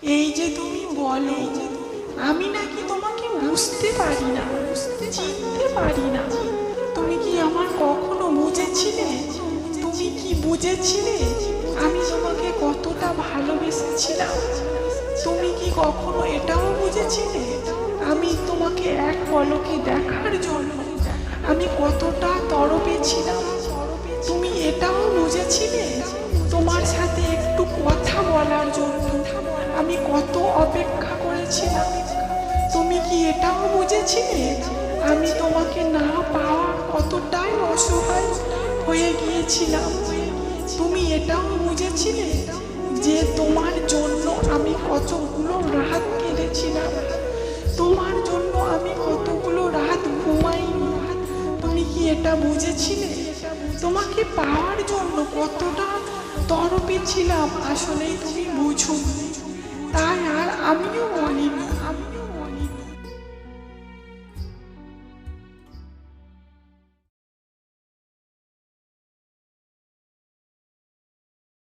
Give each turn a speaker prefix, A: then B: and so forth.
A: এই যে তুমি বলো আমি নাকি তোমাকে বুঝতে পারি না, চিনতে পারি না, তুমি কি আমার কখনো বুঝেছিলে? তুমি কি বুঝেছিলে আমি তোমাকে কতটা ভালোবেসেছিলাম? তুমি কি কখনো এটাও বুঝেছিলে আমি তোমাকে এক পলকে দেখার জন্য আমি কতটা তড়পে ছিলাম? তুমি এটাও বুঝেছিলে তোমার সাথে একটু কথা বলার জন্য আমি কত অপেক্ষা করেছিলাম? তুমি কি এটাও বুঝেছিলে আমি তোমাকে না পাওয়া কতটাই অসহায় হয়ে গিয়েছিলাম? তুমি এটাও বুঝেছিলে যে তোমার জন্য আমি কতগুলো রাত কেঁদেছিলাম, তোমার জন্য আমি কতগুলো রাত ঘুমাইনি? তুমি কি এটা বুঝেছিলে তোমাকে পাওয়ার জন্য কতটা তড়পে ছিলাম? আসলেই তুমি বুঝো, তাই আর আমিও